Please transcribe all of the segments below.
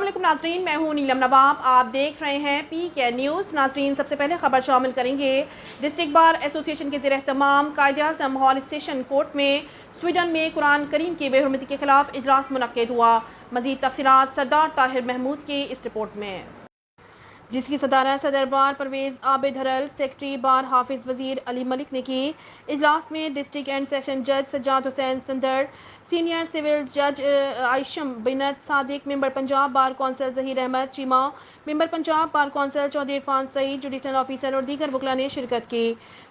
अस्सलाम वालेकुम नाजरीन, मैं हूं नीलम नवाब। आप देख रहे हैं PK न्यूज़। नाजरीन, सबसे पहले खबर शामिल करेंगे। डिस्ट्रिक्ट बार एसोसिएशन के ज़ेर एहतमाम कायदे-ए-आज़म हॉल सेशन कोर्ट में स्वीडन में कुरान करीम की बेहुरमती के खिलाफ इजलास मुनक्किद हुआ। मज़ीद तफसीलात सरदार ताहिर महमूद की इस रिपोर्ट में, जिसकी सदारत सदर बार परवेज़ आबिद हरल, सेक्रेटरी बार हाफिज़ वज़ीर अली मलिक ने की। इजलास में डिस्ट्रिक्ट एंड सेशन जज सज्जाद हुसैन संदर, सीनियर सिविल जज Aysham Binat Sadiq, member Punjab bar council Zaheer Ahmed Cheema, member Punjab bar council Chaudhry Irfan Saeed, judicial officer और दीगर वकला ने शिरकत की।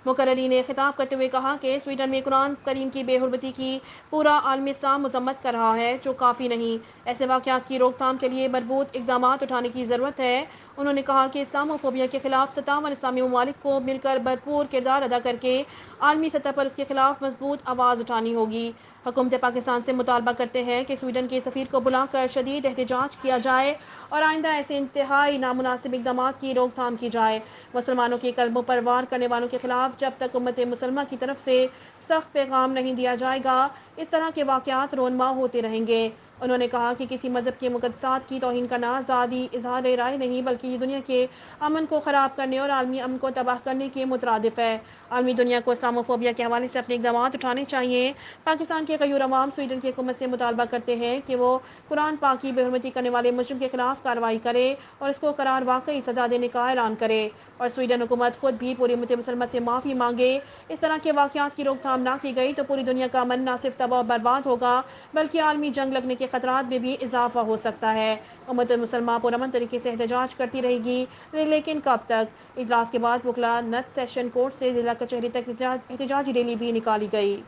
मुकर्ररीन ने खिताब करते हुए कहा कि स्वीडन में कुरान करीम की बेहुरमती की पूरा आलमी इस्लाम मजम्मत कर रहा है, जो काफ़ी नहीं। ऐसे वाक़यात की रोकथाम के लिए मरबूत इक़दाम उठाने की ज़रूरत है। उन्होंने कहा कि इस्लामोफोबिया के खिलाफ 57 इस्लामी ममालिक को मिलकर भरपूर किरदार अदा करके आलमी सतह पर उसके खिलाफ मजबूत आवाज़ उठानी होगी। हुकूमत पाकिस्तान से मुतालबा करते हैं कि स्वीडन के सफ़ीर को बुलाकर शदीद एहतजाज किया जाए और आइंदा ऐसे इंतहाई नामुनासिब इक़दामात की रोकथाम की जाए। मुसलमानों के कल्बों पर वार करने वालों के खिलाफ जब तक उम्मत मुसलमा की तरफ से सख्त पैगाम नहीं दिया जाएगा, इस तरह के वाक़यात रोनमा होते रहेंगे। उन्होंने कहा कि किसी मज़हब के मुक़द्दसात की तौहीन करना आज़ादी इज़हार राय नहीं, बल्कि ये दुनिया के अमन को ख़राब करने और आलमी अमन को तबाह करने के मुतरादिफ है। आलमी दुनिया को इस्लामोफोबिया के हवाले से अपने इक़दाम उठाने चाहिए। पाकिस्तान के गयूर अवाम स्वीडन की हुकूमत से मुतालबा करते हैं कि वो कुरान पाक की बेहुरमती करने वाले मुजरिम के खिलाफ कार्रवाई करे और इसको करार वाकई सज़ा देने का ऐलान करे, और स्वीडन हुकूमत खुद भी पूरी उम्मत मुसलमा से माफ़ी मांगे। इस तरह के वाक़यात की रोकथाम ना की गई तो पूरी दुनिया का अमन न सिर्फ तबाह बर्बाद होगा, बल्कि आलमी जंग लगने के खतरात में भी इजाफा हो सकता है। उम्मत मुसलमान पुरअमन तरीके से एहतजाज करती रहेगी, लेकिन कब तक? इजलास के बाद वकला नत सेशन कोर्ट से जिला कचहरी तक एहतजाजी रैली भी निकाली गई।